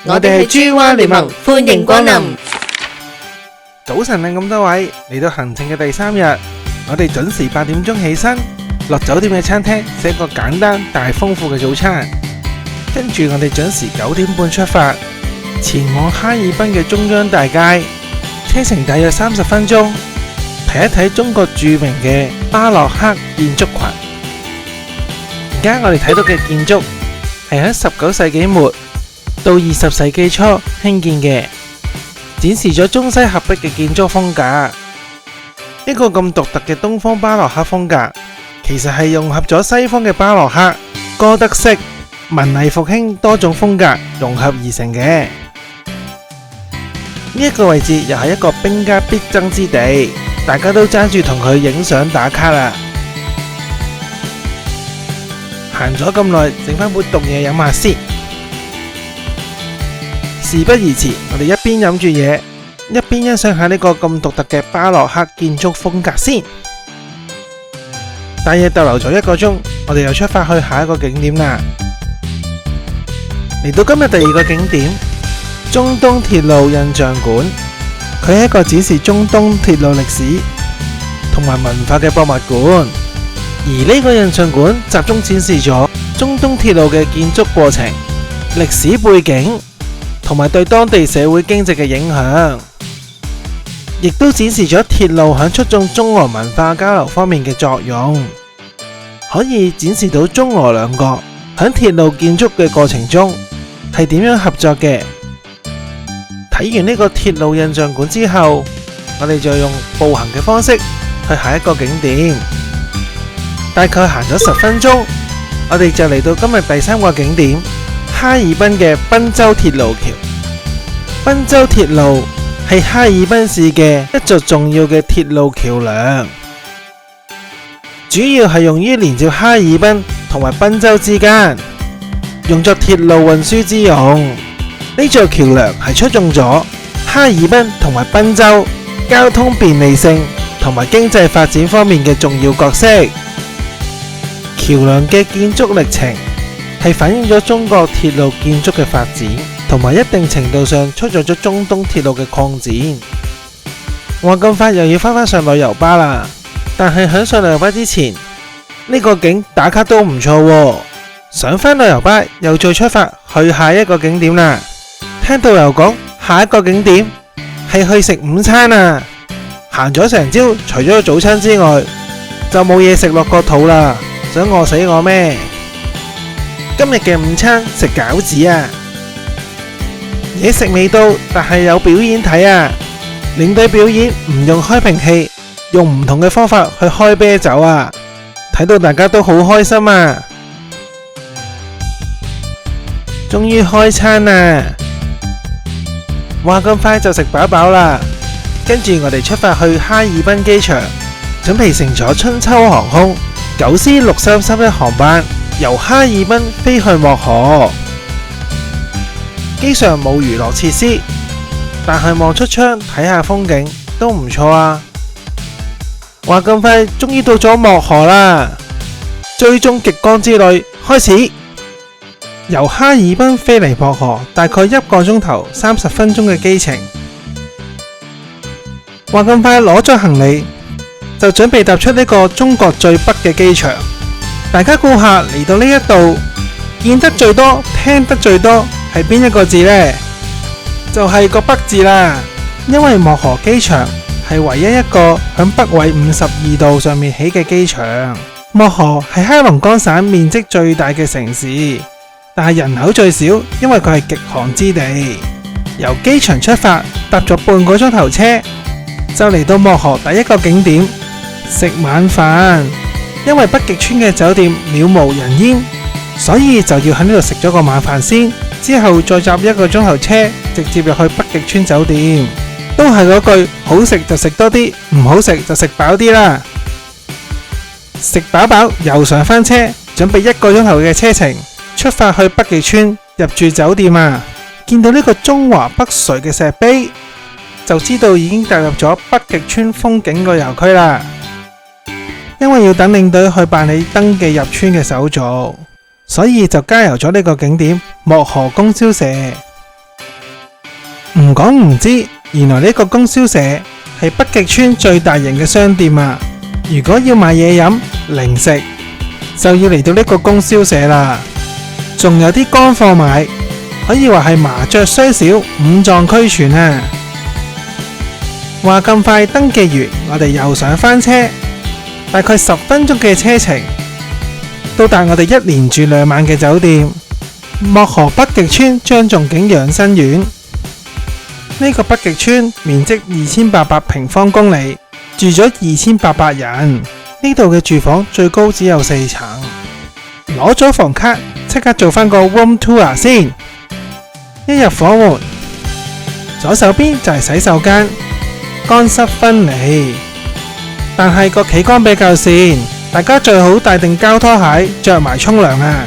我哋係珠灣聯盟，歡迎光臨。早晨啊，咁多位嚟到行程嘅第3日，我哋準時8點鐘起身，落酒店嘅餐廳食一個簡單但係豐富嘅早餐。跟住我哋準時9點半出發，前往哈爾濱嘅中央大街，車程大約30分鐘，睇一睇中國著名嘅巴洛克建築群。而家我哋睇到嘅建築係喺19世紀末到20世紀初興建嘅，展示咗中西合璧嘅建築風格。一個咁獨特嘅東方巴洛克風格，其實係融合咗西方嘅巴洛克、哥德式、文藝復興多種風格融合而成嘅。呢一個位置又係一個兵家必爭之地，大家都爭住同佢影相打卡啦。行咗咁耐，整翻杯凍嘢飲下先。事不宜遲，我哋一邊飲住嘢，一邊欣賞下呢個咁獨特嘅巴洛克建築風格先。大約逗留咗1個鐘，我哋又出發去下一個景點啦。嚟到今日第2個景點，中東鐵路印象館，佢係一個展示中東鐵路歷史同埋文化嘅博物館。而呢個印象館集中展示咗中東鐵路嘅建築過程、歷史背景同埋對當地社會經濟嘅影響，亦都展示咗鐵路喺促進中俄文化交流方面嘅作用，可以展示到中俄兩國喺鐵路建築嘅過程中係點樣合作嘅。睇完呢個鐵路印象館之後，我哋就用步行嘅方式去下一個景點。大概行咗10分鐘，我哋就嚟到今日第3個景點哈爾濱嘅濱州鐵路橋。濱州鐵路係哈爾濱市嘅一座重要嘅鐵路橋樑，主要係用於連接哈爾濱同埋濱州之間，用作鐵路運輸之用。呢座橋樑係促進咗哈爾濱同埋濱州交通便利性同埋經濟發展方面嘅重要角色。橋樑嘅建築歷程係反映咗中國鐵路建築嘅發展，同埋一定程度上促進咗中東鐵路嘅擴展。話咁快又要翻上旅遊巴啦，但係喺上旅遊巴之前，呢個景打卡都唔錯喎。上翻旅遊巴又再出發去下一個景點啦。聽導遊講，下一個景點係去食午餐啊。行咗成朝，除咗早餐之外，就冇嘢食落個肚啦。想餓死我咩？今日嘅午餐食餃子啊！嘢食未到，但係有表演睇啊！領隊表演唔用開瓶器，用唔同嘅方法去開啤酒啊！睇到大家都好開心啊！終於開餐啦！話咁快就食飽飽啦！跟住我哋出發去哈爾濱機場，準備乘坐春秋航空9C6331航班由哈爾濱飛去漠河。機上冇娛樂設施，但係望出窗睇下風景都唔錯啊。話咁快終於到咗漠河啦，最終極光之旅開始。由哈爾濱飛嚟漠河大概1個鐘頭30分鐘嘅機程。話咁快攞咗行李就準備踏出呢個中國最北嘅機場。大家估下嚟到呢一度見得最多、聽得最多係邊一個字呢？就係個北字啦。因為漠河機場係唯一一個響北緯52度上面起嘅機場。漠河係黑龍江省面積最大嘅城市，但係人口最少，因為佢係極寒之地。由機場出發，搭咗半個鐘頭車，就嚟到漠河第一個景點食晚飯。因為北極村嘅酒店渺無人煙，所以就要喺呢度食咗個晚飯先，之後再搭1個鐘頭車直接入去北極村酒店。都係嗰句，好食就食多啲，唔好食就食飽啲啦。食飽飽又上翻車，準備1個鐘頭嘅車程出發去北極村入住酒店啊。見到呢個中華北垂嘅石碑，就知道已經踏入咗北極村風景旅遊區啦。因為要等領隊去辦理登記入村嘅手續，所以就加油咗呢個景點漠河供銷社。唔講唔知，原來呢個供銷社係北極村最大型嘅商店啊！如果要買嘢飲、零食，就要嚟到呢個供銷社啦。仲有啲乾貨買，可以話係麻雀雖小，五臟俱全啊！話咁快登記完，我哋又上返車，大概10分鐘嘅車程，到達我哋一連住2晚嘅酒店——漠河北極村張仲景養生院。呢個北極村面積2800平方公里，住咗2800人。呢度嘅住房最高只有4層。攞咗房卡，即刻做返個 room tour 先。一入房門，左手邊就係洗手間，乾濕分離。但係個企缸比較跣，大家最好帶定膠拖鞋，着埋沖涼啊！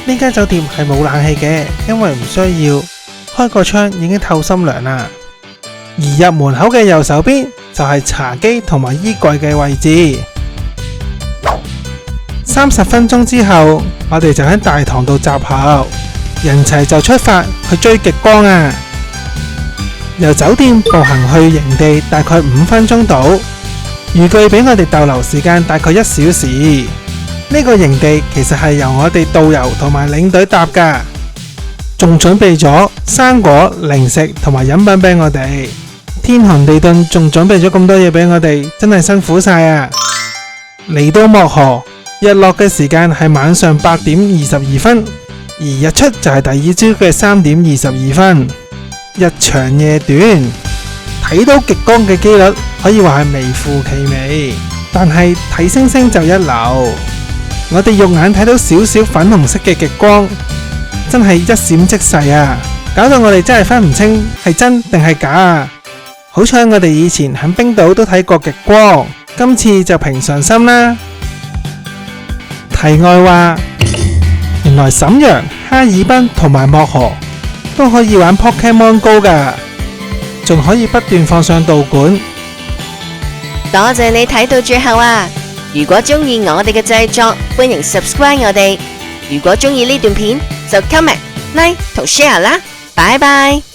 呢間酒店係冇冷氣嘅，因為唔需要。開個窗已經透心涼啦。而入門口嘅右手邊就係茶几同埋衣櫃嘅位置。30分鐘之後，我哋就喺大堂度集合，人齊就出發去追極光啊！由酒店步行去營地大概5分鐘到，預計俾我哋逗留時間大概1小時。呢個營地其實係由我哋導遊同埋領隊搭㗎。仲準備咗生果、零食同埋飲品俾我哋，天寒地凍仲準備咗咁多嘢俾我哋，真係辛苦晒啊！嚟到漠河，日落嘅時間係晚上8點22分，而日出就係第二朝嘅3點22分。日長夜短，睇到極光嘅機率可以話係微乎其微，但係睇星星就一流。我哋肉眼睇到少少粉紅色嘅極光，真係一閃即逝啊！搞到我哋真係分唔清係真定係假啊！好彩我哋以前喺冰島都睇過極光，今次就平常心啦。題外話，原來瀋陽、哈爾濱同埋漠河都可以玩 Pokemon Go 噶，仲可以不斷放上導管。多謝你睇到最後啊！如果中意我哋嘅製作，歡迎 subscribe 我哋。如果中意呢段片，就 comment、like 同 share 啦，拜拜。